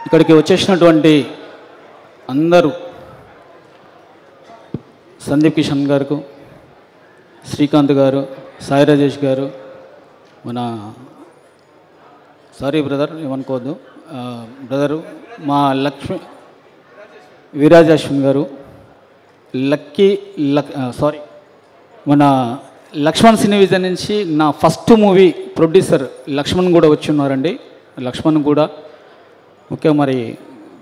ఇక్కడికి వచ్చేసినటువంటి అందరూ సందీప్ కిషన్ గారు, శ్రీకాంత్ గారు, సాయి రాజేష్ గారు, మన సారీ బ్రదర్ ఏమనుకోవద్దు బ్రదరు, మా వీరాజ్ అశ్విన్ గారు, సారీ మన లక్ష్మణ్ సినీ విజన్ నుంచి నా ఫస్ట్ మూవీ ప్రొడ్యూసర్ లక్ష్మణ్ కూడా వచ్చి ఉన్నారండి. లక్ష్మణ్ కూడా ముఖ్యంగా మరి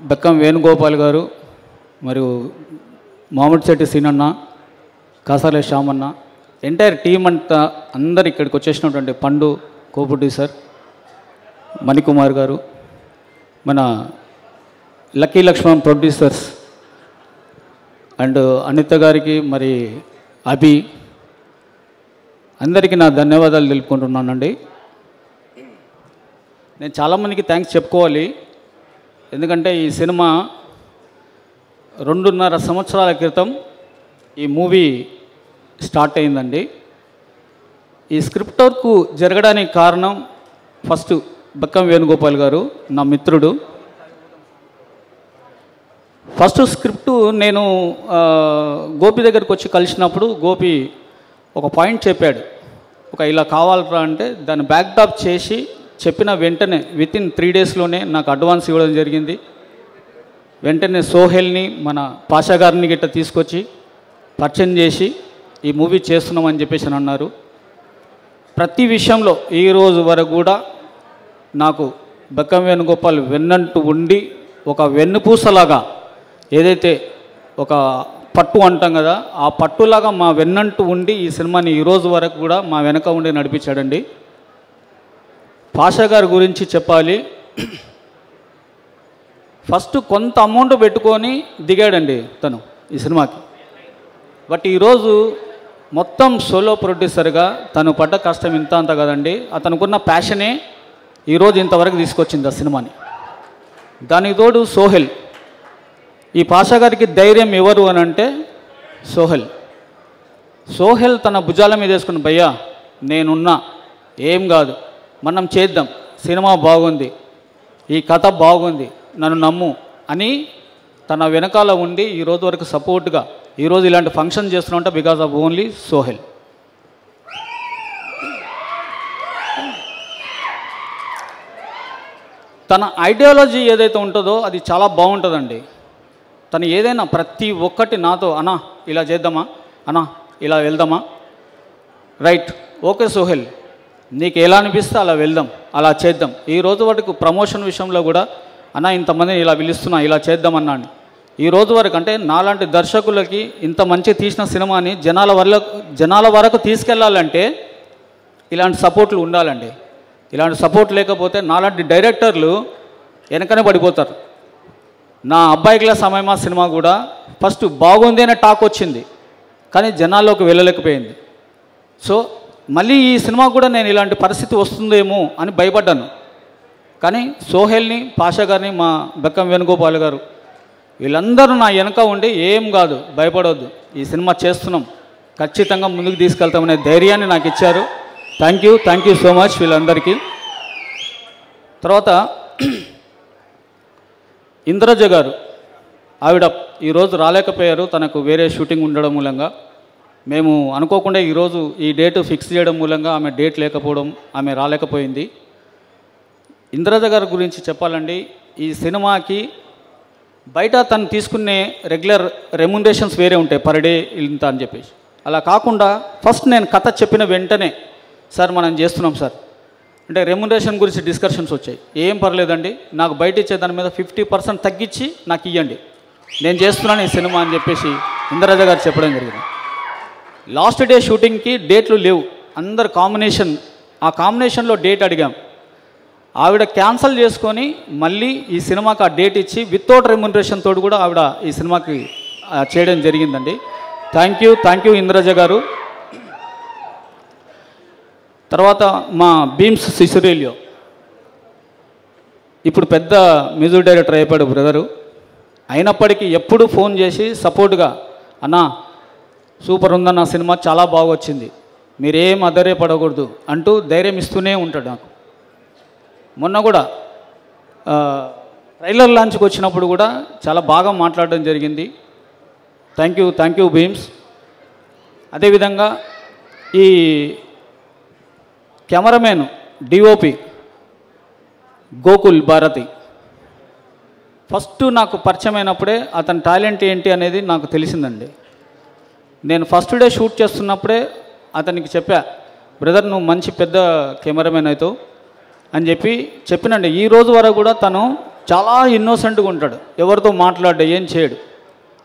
బెక్కం వేణుగోపాల్ గారు, మరియు మామిడి చెట్టి సీనన్న, కాసాలే శ్యామన్న, ఎంటైర్ టీం అంతా అందరు ఇక్కడికి వచ్చేసినటువంటి పండు కో ప్రొడ్యూసర్, మణికుమార్ గారు, మన lucky Lakshman producers and Anitha గారికి, మరి అభి, అందరికీ నా ధన్యవాదాలు తెలుపుకుంటున్నానండి. నేను చాలామందికి థ్యాంక్స్ చెప్పుకోవాలి. ఎందుకంటే ఈ సినిమా 2.5 సంవత్సరాల క్రితం ఈ మూవీ స్టార్ట్ అయిందండి. ఈ స్క్రిప్ట్ వర్క్ జరగడానికి కారణం ఫస్ట్ బెక్కం వేణుగోపాల్ గారు, నా మిత్రుడు. ఫస్ట్ స్క్రిప్టు నేను గోపి దగ్గరికి వచ్చి కలిసినప్పుడు గోపి ఒక పాయింట్ చెప్పాడు, ఇలా కావాలరా అంటే దాన్ని బ్యాక్డ్రాప్ చేసి చెప్పిన వెంటనే వితిన్ 3 డేస్లోనే నాకు అడ్వాన్స్ ఇవ్వడం జరిగింది. వెంటనే సోహెల్ని, మన పాషా గారిని గిట్ట తీసుకొచ్చి పరిచయం చేసి ఈ మూవీ చేస్తున్నామని చెప్పేసి అని అన్నారు. ప్రతి విషయంలో ఈరోజు వరకు కూడా నాకు బెక్కం వేణుగోపాల్ వెన్నంటూ ఉండి ఒక వెన్నుపూసలాగా, ఏదైతే ఒక పట్టు అంటాం కదా, ఆ పట్టులాగా మా వెన్నంటూ ఉండి ఈ సినిమాని ఈరోజు వరకు కూడా మా వెనక ఉండి నడిపించాడండి. పాషా గారి గురించి చెప్పాలి. ఫస్ట్ కొంత అమౌంట్ పెట్టుకొని దిగాడండి తను ఈ సినిమాకి. బట్ ఈరోజు మొత్తం సోలో ప్రొడ్యూసర్గా తను పడ్డ కష్టం ఇంత అంత కదండి. అతనుకున్న ప్యాషనే ఈరోజు ఇంతవరకు తీసుకొచ్చింది ఆ సినిమాని. దానికి తోడు సోహెల్. ఈ పాషా గారికి ధైర్యం ఎవరు అని అంటే సోహెల్ తన భుజాల మీద వేసుకుని, భయ్యా నేనున్నా, ఏం కాదు, మనం చేద్దాం, సినిమా బాగుంది, ఈ కథ బాగుంది, నన్ను నమ్ము అని తన వెనకాల ఉండి ఈరోజు వరకు సపోర్ట్గా ఈరోజు ఇలాంటి ఫంక్షన్ చేస్తున్నా బికాజ్ ఆఫ్ ఓన్లీ సోహెల్. తన ఐడియాలజీ ఏదైతే ఉంటుందో అది చాలా బాగుంటుందండి. తను ఏదైనా ప్రతి ఒక్కటి నాతో, అన్నా ఇలా చేద్దామా, అన్నా ఇలా వెళ్దామా, రైట్, ఓకే సోహెల్, నీకు ఎలా అనిపిస్తే అలా వెళ్దాం, అలా చేద్దాం. ఈ రోజు వరకు ప్రమోషన్ విషయంలో కూడా, అన్నా ఇంతమందిని ఇలా పిలుస్తున్నా, ఇలా చేద్దామన్నా అని ఈ రోజు వరకు, అంటే నాలాంటి దర్శకులకి ఇంత మంచి తీసిన సినిమాని జనాల వరకు తీసుకెళ్లాలంటే ఇలాంటి సపోర్ట్లు ఉండాలండి. ఇలాంటి సపోర్ట్ లేకపోతే నాలాంటి డైరెక్టర్లు వెనకనే పడిపోతారు. నా అబ్బాయి క్లాస్ సమయమా సినిమా కూడా ఫస్ట్ బాగుంది అనే టాక్ వచ్చింది, కానీ జనాల్లోకి వెళ్ళలేకపోయింది. సో మళ్ళీ ఈ సినిమా కూడా నేను ఇలాంటి పరిస్థితి వస్తుందేమో అని భయపడ్డాను. కానీ సోహెల్ని, పాషా గారిని, మా బెక్కం వేణుగోపాల్ గారు, వీళ్ళందరూ నా వెనక ఉండి ఏం కాదు, భయపడవద్దు, ఈ సినిమా చేస్తున్నాం, ఖచ్చితంగా ముందుకు తీసుకెళ్తామనే ధైర్యాన్ని నాకు ఇచ్చారు. థ్యాంక్ యూ సో మచ్ వీళ్ళందరికీ. తర్వాత ఇంద్రజ గారు, ఆవిడ ఈరోజు రాలేకపోయారు, తనకు వేరే షూటింగ్ ఉండడం మూలంగా. మేము అనుకోకుండా ఈరోజు ఈ డేట్ ఫిక్స్ చేయడం మూలంగా ఆమె డేట్ లేకపోవడం, ఆమె రాలేకపోయింది. ఇంద్రజ గారి గురించి చెప్పాలండి, ఈ సినిమాకి బయట తను తీసుకునే రెగ్యులర్ రెమ్యునరేషన్స్ వేరే ఉంటాయి, పర్ డే ఇంత అని చెప్పేసి. అలా కాకుండా ఫస్ట్ నేను కథ చెప్పిన వెంటనే, సార్ మనం చేస్తున్నాం సార్ అంటే రెమ్యునరేషన్ గురించి డిస్కషన్స్ వచ్చాయి. ఏం పర్లేదండి, నాకు బయట ఇచ్చే దాని మీద 50% తగ్గించి నాకు ఇవ్వండి, నేను చేస్తున్నాను ఈ సినిమా అని చెప్పేసి ఇంద్రజ గారు చెప్పడం జరిగింది. లాస్ట్ డే షూటింగ్కి డేట్లు లేవు, అందరు కాంబినేషన్, ఆ కాంబినేషన్లో డేట్ అడిగాం. ఆవిడ క్యాన్సల్ చేసుకొని మళ్ళీ ఈ సినిమాకి ఆ డేట్ ఇచ్చి వితౌట్ రెమ్యునరేషన్ తోడు కూడా ఆవిడ ఈ సినిమాకి చేయడం జరిగిందండి. థ్యాంక్ యూ ఇంద్రజ గారు. తర్వాత మా బీమ్స్ సిసిరేలియో ఇప్పుడు పెద్ద మ్యూజిక్ డైరెక్టర్ అయిపోయాడు బ్రదరు. అయినప్పటికీ ఎప్పుడు ఫోన్ చేసి సపోర్ట్గా, అన్నా సూపర్ ఉందన్న సినిమా, చాలా బాగా వచ్చింది, మీరేం అధైర్యపడకూడదు అంటూ ధైర్యం ఇస్తూనే ఉంటాడు నాకు. మొన్న కూడా ట్రైలర్ లాంచ్కి వచ్చినప్పుడు కూడా చాలా బాగా మాట్లాడడం జరిగింది. Thank you Bheems. అదేవిధంగా ఈ cameraman DOP Gokul Bharathi first నాకు పరిచయం అయినప్పుడే అతని టాలెంట్ ఏంటి అనేది నాకు తెలిసిందండి. నేను ఫస్ట్ డే షూట్ చేస్తున్నప్పుడే అతనికి చెప్పా, బ్రదర్ నువ్వు మంచి పెద్ద కెమెరామెన్ అవుతావు అని చెప్పినండి. ఈ రోజు వరకు కూడా తను చాలా ఇన్నోసెంట్గా ఉంటాడు, ఎవరితో మాట్లాడ్డా ఏం చేయడు,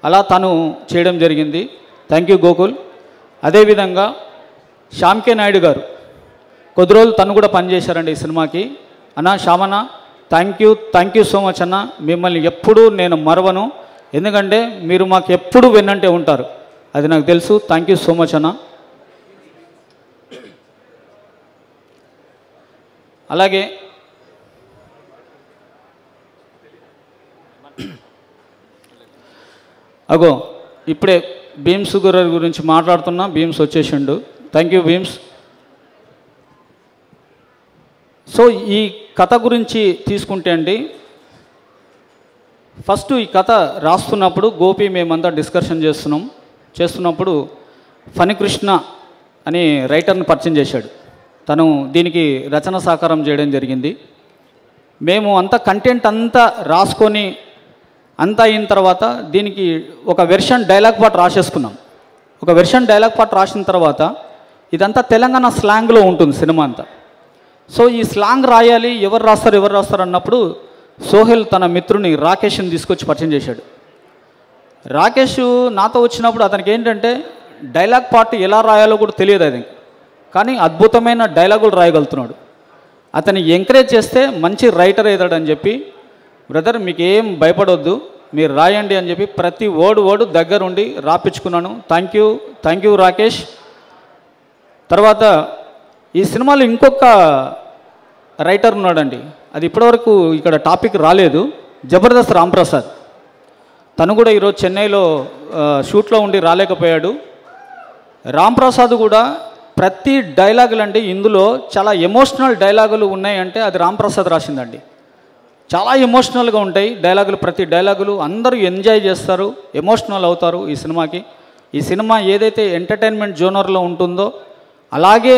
అలా తను చేయడం జరిగింది. Thank you Gokul. అదేవిధంగా శ్యామ్కే నాయుడు గారు కొద్ది రోజులు తను కూడా పనిచేశారండి ఈ సినిమాకి. అన్న శ్యామన్న థ్యాంక్ యూ సో మచ్ అన్న. మిమ్మల్ని ఎప్పుడూ నేను మరవను, ఎందుకంటే మీరు మాకు ఎప్పుడు వెన్నంటే ఉంటారు, అది నాకు తెలుసు. థ్యాంక్ యూ సో మచ్ అన్న. అలాగే అగో ఇప్పుడే భీమ్స్ గారి గురించి మాట్లాడుతున్నా, భీమ్స్ వచ్చేసిండు. Thank you Bheems. సో ఈ కథ గురించి తీసుకుంటే అండి, ఫస్ట్ ఈ కథ రాస్తున్నప్పుడు గోపి మేమంతా డిస్కషన్ చేస్తున్నప్పుడు ఫణికృష్ణ అని రైటర్ని పరిచయం చేశాడు. తను దీనికి రచన సహకారం చేయడం జరిగింది. మేము అంతా కంటెంట్ అంతా రాసుకొని అంతా అయిన తర్వాత దీనికి ఒక వెర్షన్ డైలాగ్ పార్ట్ రాసేసుకున్నాం. ఒక వెర్షన్ డైలాగ్ పార్ట్ రాసిన తర్వాత ఇదంతా తెలంగాణ స్లాంగ్లో ఉంటుంది సినిమా అంతా. సో ఈ స్లాంగ్ రాయాలి, ఎవరు రాస్తారు అన్నప్పుడు సోహెల్ తన మిత్రుని రాకేష్ని తీసుకొచ్చి పరిచయం చేశాడు. రాకేష్ నాతో వచ్చినప్పుడు అతనికి ఏంటంటే డైలాగ్ పార్ట్ ఎలా రాయాలో కూడా తెలియదు అది, కానీ అద్భుతమైన డైలాగులు రాయగలుగుతున్నాడు. అతన్ని ఎంకరేజ్ చేస్తే మంచి రైటర్ అవుతాడని చెప్పి, బ్రదర్ మీకు ఏం భయపడొద్దు మీరు రాయండి అని చెప్పి ప్రతి వర్డ్ దగ్గరుండి రాపించుకున్నాను. Thank you Rakesh. తర్వాత ఈ సినిమాలో ఇంకొక రైటర్ ఉన్నాడండి, అది ఇప్పటివరకు ఇక్కడ టాపిక్ రాలేదు, జబర్దస్త్ రాంప్రసాద్. తను కూడా ఈరోజు చెన్నైలో షూట్లో ఉండి రాలేకపోయాడు. రాంప్రసాద్ కూడా ప్రతి డైలాగులు అండి ఇందులో చాలా ఎమోషనల్ డైలాగులు ఉన్నాయంటే అది రాంప్రసాద్ రాసిందండి. చాలా ఎమోషనల్గా ఉంటాయి డైలాగులు, ప్రతి డైలాగులు అందరూ ఎంజాయ్ చేస్తారు, ఎమోషనల్ అవుతారు ఈ సినిమాకి. ఈ సినిమా ఏదైతే ఎంటర్టైన్మెంట్ జోనర్లో ఉంటుందో అలాగే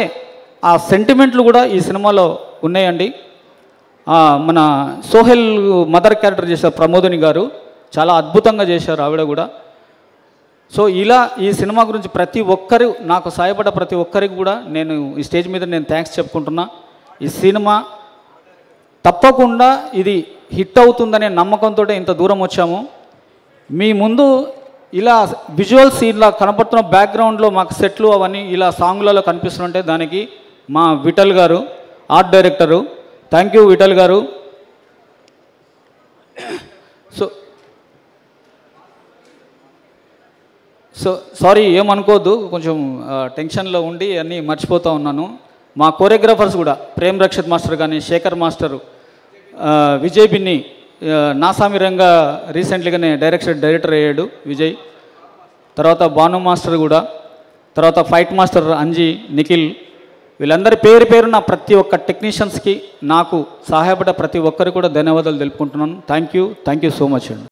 ఆ సెంటిమెంట్లు కూడా ఈ సినిమాలో ఉన్నాయండి. మన సోహెల్ మదర్ క్యారెక్టర్ చేశారు ప్రమోదిని గారు, చాలా అద్భుతంగా చేశారు ఆవిడ కూడా. సో ఇలా ఈ సినిమా గురించి ప్రతి ఒక్కరు నాకు సహాయపడ్డ ప్రతి ఒక్కరికి కూడా నేను ఈ స్టేజ్ మీద నేను థ్యాంక్స్ చెప్పుకుంటున్నా. ఈ సినిమా తప్పకుండా ఇది హిట్ అవుతుందనే నమ్మకంతో ఇంత దూరం వచ్చాము. మీ ముందు ఇలా విజువల్స్ ఇలా కనపడుతున్న బ్యాక్గ్రౌండ్లో మాకు సెట్లు అవన్నీ ఇలా సాంగ్లలో కనిపిస్తుంటే దానికి మా విఠల్ గారు art director. Thank you Vithal గారు. సో సారీ ఏమనుకోవద్దు, కొంచెం టెన్షన్లో ఉండి అన్నీ మర్చిపోతూ ఉన్నాను. మా కోరియోగ్రాఫర్స్ కూడా ప్రేమ్ రక్షిత్ మాస్టర్ కానీ, శేఖర్ మాస్టరు, విజయ్ బిన్ని, నాసామి రంగా రీసెంట్లీగానే డైరెక్టర్ అయ్యాడు విజయ్. తర్వాత భాను మాస్టర్ కూడా, తర్వాత ఫైట్ మాస్టర్ అంజీ, నిఖిల్, వీళ్ళందరి పేరున ప్రతి ఒక్క టెక్నీషియన్స్కి నాకు సహాయపడ్డ ప్రతి ఒక్కరికి కూడా ధన్యవాదాలు తెలుపుకుంటున్నాను. థ్యాంక్ యూ సో మచ్ అండి.